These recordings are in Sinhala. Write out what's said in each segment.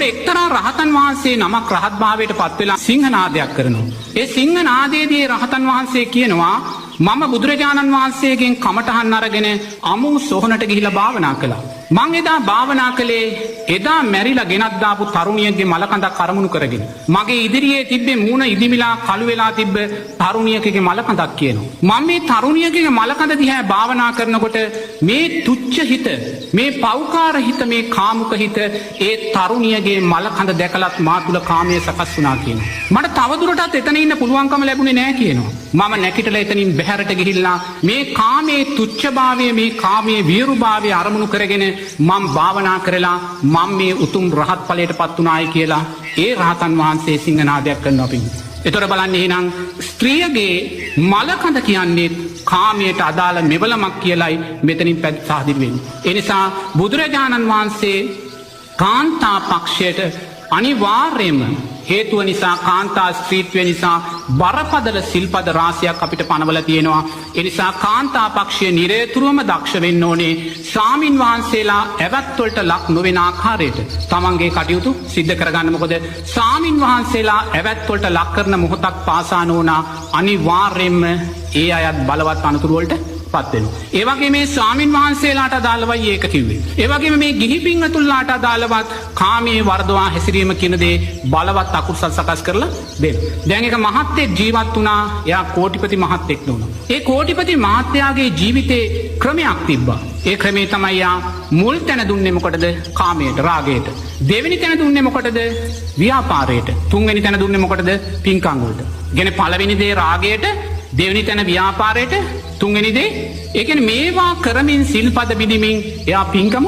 එතකොට එක්තරා රහතන් වහන්සේ නමක් රහත් භාවයට පත් වෙලා සිංහනාදයක් කරනවා. ඒ සිංහනාදයේදී රහතන් වහන්සේ කියනවා මම බුදුරජාණන් වහන්සේගෙන් කමටහන් අරගෙන අමු සොහනට ගිහිලා භාවනා කළා. මං එදා භාවනා කළේ එදා මැරිලා ගෙනත් දාපු තරුණියගේ මලකඳක් අරමුණු කරගෙන. මගේ ඉදිරියේ තිබ්බේ මූණ ඉදිමිලා කළු වෙලා තිබ්බ තරුණියකගේ මලකඳක් කියනවා. මම මේ තරුණියගේ මලකඳ දිහා භාවනා කරනකොට මේ තුච්ච හිත, මේ පෞකාර හිත, මේ කාමුක හිත ඒ තරුණියගේ මලකඳ දැකලත් මා තුල කාමයේ සකස් වුණා කියනවා. මට තවදුරටත් එතන ඉන්න පුළුවන්කම ලැබුණේ නැහැ කියනවා. මම නැකිටලා එතනින් බැහැරට ගිහිල්ලා මේ කාමයේ තුච්ඡභාවය, මේ කාමයේ වීරුභාවය අරමුණු කරගෙන මම භාවනා කරලා මම මේ උතුම් රහත් ඵලයට පත් වුණායි කියලා ඒ රහතන් වහන්සේ සිංහනාදයක් කරනවා පින්. ඒතර බලන්න එහෙනම් ස්ත්‍රියගේ මලකඳ කියන්නේ කාමයට අදාළ මෙවලමක් කියලායි මෙතනින් පැහැදිලි වෙන්නේ. ඒ නිසා බුදුරජාණන් වහන්සේ කාන්තා පක්ෂයට අනිවාර්යයෙන්ම හේතුව නිසා, කාන්තා ස්ත්‍රීත්වය නිසා බරපතල සිල්පද රාශියක් අපිට පනවලා තියෙනවා. ඒ නිසා කාන්තා පක්ෂය නිරේතුරුවම දක්ෂ වෙන්න ඕනේ ස්වාමින් වහන්සේලා ඇවත් වලට ලක් නොවන ආකාරයට තමන්ගේ කටයුතු සිද්ධ කරගන්න. මොකද ස්වාමින් වහන්සේලා ඇවත් වලට ලක් කරන මොහොතක් පාසා නොවන අනිවාර්යයෙන්ම ඒ අයත් බලවත් අනතුරු වලට පත් වෙනවා. ඒ වගේ මේ ස්වාමින් වහන්සේලාට අදාළවයි ඒක කිව්වේ. ඒ වගේම මේ ගිහි පින්වතුන්ලාට අදාළවත් කාමයේ වර්ධවා හැසිරීම කියන දේ බලවත් අකුසල් සකස් කරලා දෙන්න. දැන් එක මහත්ෙක් ජීවත් වුණා. එයා කෝටිපති මහත්ෙක් වුණා. ඒ කෝටිපති මහත්යාගේ ජීවිතේ ක්‍රමයක් තිබ්බා. ඒ ක්‍රමේ තමයි යා මුල් තැන දුන්නේ මොකටද? කාමයට, රාගයට. දෙවෙනි තැන දුන්නේ මොකටද? ව්‍යාපාරයට. තුන්වෙනි තැන දුන්නේ මොකටද? පින්කම් වලට. ගෙන පළවෙනි දේ රාගයට, දෙවෙනි තැන ව්‍යාපාරයට, තුන්වෙනි දේ ඒ කියන්නේ මේවා කරමින් සිල්පද බිඳිමින් එයා පින්කම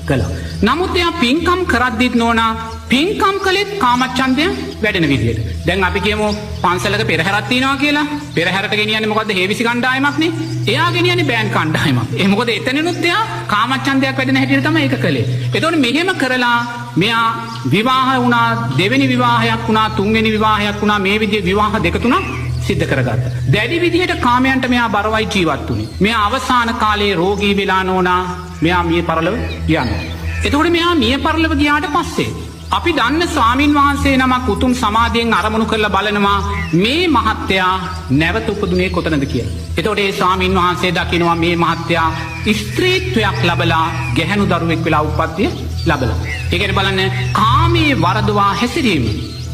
කළා. නමුත් එයා පින්කම් කරද්දිත් නෝනා පින්කම් කළෙත් කාමච්ඡන්දය වැඩෙන විදියට. දැන් අපි කියමු පන්සලක පෙරහැරක් තියෙනවා කියලා. පෙරහැරට ගෙනියන්නේ මොකද්ද? හේවිසි කණ්ඩායමක් නේ. එයා ගෙනියන්නේ බෑන්ඩ් කණ්ඩායමක්. ඒ මොකද එතනනොත් එයා කාමච්ඡන්දයක් වැඩෙන හැටියට තමයි ඒක කළේ. එතකොට මෙහෙම කරලා මෙයා විවාහ වුණා, දෙවෙනි විවාහයක් වුණා, තුන්වෙනි විවාහයක් වුණා. මේ විදිහේ විවාහ දෙක තුනක් සිද්ධ කරගත්ත. දැඩි විදිහට කාමයන්ට මෙයා බරවයි ජීවත් වුණේ. මෙයා අවසාන කාලේ රෝගී වෙලා නෝනා මෙයා මිය පරලොව යනවා. එතකොට මෙයා මිය පරලොව ගියාට පස්සේ අපි දන්න ස්වාමින් වහන්සේ නමක් උතුම් සමාධියෙන් අරමුණු කරලා බලනවා මේ මහත්තයා නැවත උපදුනේ කොතනද කියලා. එතකොට ඒ ස්වාමින් වහන්සේ දකිනවා මේ මහත්තයා ස්ත්‍රීත්වයක් ලැබලා ගැහැණු දරුවෙක් වෙලා උප්පත්තිය ලැබලා. ඒ කියන්නේ බලන්න කාමයේ වරදවා හැසිරීම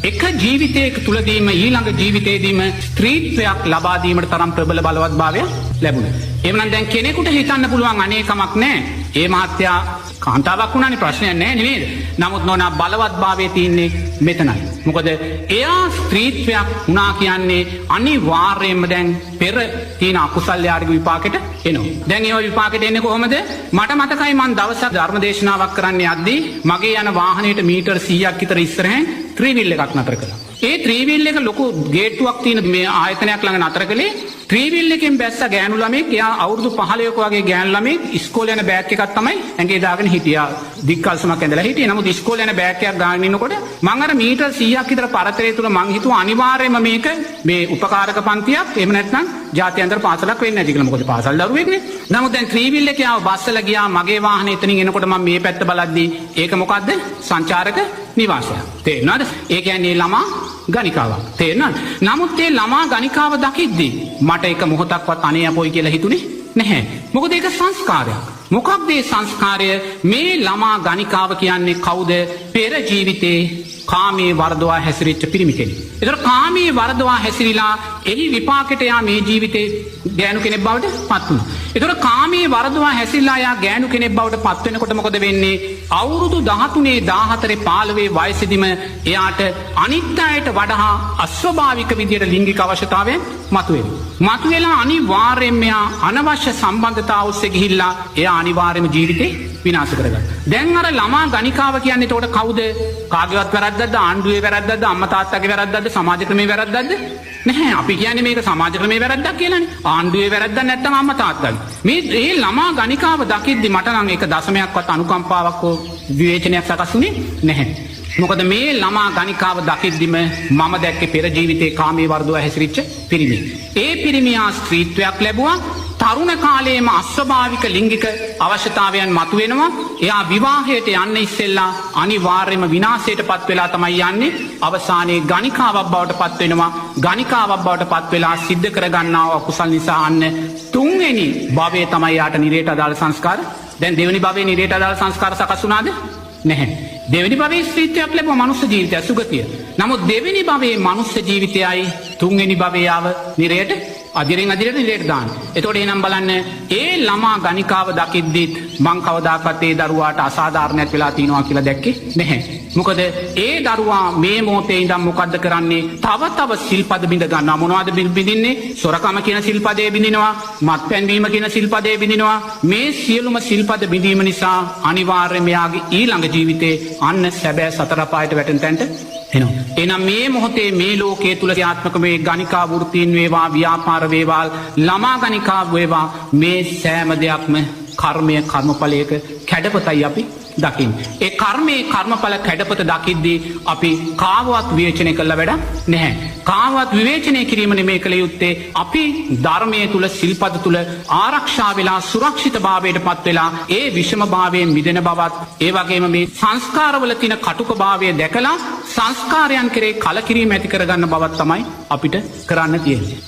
එක ජීවිතයක තුලදීම ඊළඟ ජීවිතේදීම ස්ත්‍රීත්වයක් ලබා දීමට තරම් ප්‍රබල බලවත් භාවය ලැබුණා. එහෙමනම් දැන් කෙනෙකුට හිතන්න පුළුවන් අනේ කමක් නැහැ. ඒ මහත්තයා කාන්තාවක් වුණානේ ප්‍රශ්නයක් නැහැ නේද? නමුත් නෝනා බලවත් භාවයේ තියන්නේ මෙතනයි. මොකද එයා ස්ත්‍රීත්වයක් වුණා කියන්නේ අනිවාර්යයෙන්ම දැන් පෙර තියෙන අකුසල් යාරික විපාකෙට එනවා. දැන් ඒ විපාකෙට එන්නේ කොහොමද? මට මතකයි මම දවසක් ධර්මදේශනාවක් කරන්න යද්දී මගේ යන වාහනේට මීටර් 100ක් විතර ඉස්සරහින් ත්‍රිවිල් එකක් නතර කළා. ඒ ත්‍රිවිල් එක ලොකු ගේට්ටුවක් තියෙන මේ ආයතනයක් ළඟ නතර කළේ. ත්‍රිවිල් එකෙන් බැස්ස ගෑනු ළමෙක්, එයා අවුරුදු 15ක වගේ ගෑනු ළමෙක් ඉස්කෝලේ යන බෑග් එකක් තමයි ඇඟේ දාගෙන හිටියා. දික්කල්සමක් ඇඳලා හිටියේ. නමුත් ඉස්කෝලේ යන බෑග් එකක් ගාගෙන ඉන්නකොට මම අර මීටර් 100ක් විතර පරතරය තුල මං හිතුවා අනිවාර්යයෙන්ම මේක මේ උපකාරක පන්තියක් එහෙම නැත්නම් ජාත්‍යන්තර පාසලක් වෙන්නේ නැති කියලා. මොකද පාසල් දරුවෙක්නේ. නමුත් දැන් ත්‍රිවිල් එකේ ආව බස්සලා ගියා. මගේ වාහනේ එතනින් එනකොට මම මේ පැත්ත බලද්දී ඒක මොකද්ද? සංචාරක නිවාසයක්. තේරෙනවද? ඒ කියන්නේ ළමා ගණිකාවක්. තේරෙනවද? නමුත් ඒ ළමා ගණිකාව දකිද්දී මට එක මොහොතක්වත් අනේ අපොයි කියලා හිතුනේ නැහැ. මොකද ඒක සංස්කාරයක්. මොකක්ද මේ සංස්කාරය? මේ ළමා ගණිකාව කියන්නේ කවුද? පෙර ජීවිතේ කාමයේ වර්ධවා හැසිරිච්ච පිරිමි කෙනෙක්. ඒතර කාමයේ වර්ධවා හැසිරීලා එහි විපාකයට යා මේ ජීවිතේ ගෑනු කෙනෙක් බවට පත් වුණා. ඒතර කාමයේ වර්ධවා හැසිරීලා යා ගෑනු කෙනෙක් බවට පත් වෙනකොට මොකද වෙන්නේ? අවුරුදු 13 14 15 වයසේදීම එයාට අනිත් අයට වඩා අස්වාභාවික විදියට ලිංගික අවශ්‍යතාවයන් මතුවෙනවා. මතුවෙලා අනිවාර්යයෙන්ම එයා අනවශ්‍ය සම්බන්ධතා ඔස්සේ ගිහිල්ලා එයා අනිවාර්යයෙන්ම ජීවිතේ විනාශ කරගන්නවා. දැන් අර ළමා ගණිකාව කියන්නේ එතකොට කවුද? කාගේවත් වැරද්දක්ද? ආණ්ඩුවේ වැරද්දක්ද? අම්මා තාත්තගේ වැරද්දක්ද? සමාජ ක්‍රමයේ වැරද්දක්ද? නැහැ. අපි කියන්නේ මේක සමාජ ක්‍රමයේ වැරද්දක් කියලානේ. ආණ්ඩුවේ වැරද්දක් නැත්නම් අම්මා තාත්තගේ. මේ ළමා ගණිකාව දකිද්දි මට නම් ඒක දශමයක්වත් අනුකම්පාවක් හෝ විවේචනයක් සකස් වුණේ නැහැ. මොකද මේ ළමා ගණිකාව දකිද්දිම මම දැක්කේ පෙර ජීවිතේ කාමයේ වර්ධව හැසිරිච්ච පිරිමි. ඒ පිරිමියා ස්ත්‍රීත්වයක් ලැබුවා. තරුණ කාලයේම අස්වභාවික ලිංගික අවශ්‍යතාවයන් මතුවෙනවා. එයා විවාහයට යන්න ඉස්සෙල්ලා අනිවාර්යයෙන්ම විනාශයට පත් වෙලා තමයි යන්නේ. අවසානයේ ගණිකාවක් බවට පත් වෙනවා. ගණිකාවක් බවට පත් වෙලා සිද්ධ කරගන්නා වූ අකුසල් නිසා අන්න තුන්වෙනි භවයේ තමයි යාට නිරේට අදාළ සංස්කාර. දැන් දෙවෙනි භවයේ නිරේට අදාළ සංස්කාර සකස් වුණාද? නැහැ. දෙවෙනි භවයේ ස්ත්‍රීත්වයක් ලැබුවා මනුස්ස ජීවිතය සුගතිය. නමුත් දෙවෙනි භවයේ මනුස්ස ජීවිතයයි තුන්වෙනි භවයේ ආව නිරේට අදිරෙන් අදිරට නිරේට දාන්න. එතකොට එහෙනම් බලන්න ඒ ළමා ගණිකාව දකිද්දිත් මං කවදාකවත් ඒ දරුවාට අසාධාරණයක් වෙලා තියෙනවා කියලා දැක්කේ නැහැ. මොකද ඒ දරුවා මේ මොහොතේ ඉඳන් මොකද්ද කරන්නේ? තව සිල්පද බිඳ ගන්නවා. මොනවද බිඳින්නේ? සොරකම කියන සිල්පදේ බිඳිනවා, මත්පැන් බීම කියන සිල්පදේ බිඳිනවා. මේ සියලුම සිල්පද බිඳීම නිසා අනිවාර්යයෙන්ම යාගේ ඊළඟ ජීවිතේ අන්න සැබෑ සතර පායට වැටෙන තැනට එනවා. එහෙනම් මේ මොහොතේ මේ ලෝකයේ තුල ක්‍රියාත්මක මේ ගණිකා වෘත්තීන් වේවා, ව්‍යාපාර වේවා, ළමා ගණිකා වේවා, මේ සෑම දෙයක්ම කර්මය කර්මඵලයක කැඩපතයි අපි දකින්නේ. ඒ කර්මයේ කර්මඵල කැඩපත දකිද්දී අපි කාවවත් විවේචනය කළා වැඩක් නැහැ. කාවවත් විවේචනය කිරීම නෙමෙයි කළ යුත්තේ. අපි ධර්මයේ තුල සිල්පද තුල ආරක්ෂා වෙලා සුරක්ෂිතභාවයට පත් වෙලා ඒ විෂමභාවයෙන් මිදෙන බවත්, ඒ වගේම මේ සංස්කාරවල තියෙන කටුකභාවය දැකලා සංස්කාරයන් කෙරේ කලකිරීම ඇති කරගන්න බවත් තමයි අපිට කරන්න තියෙන්නේ.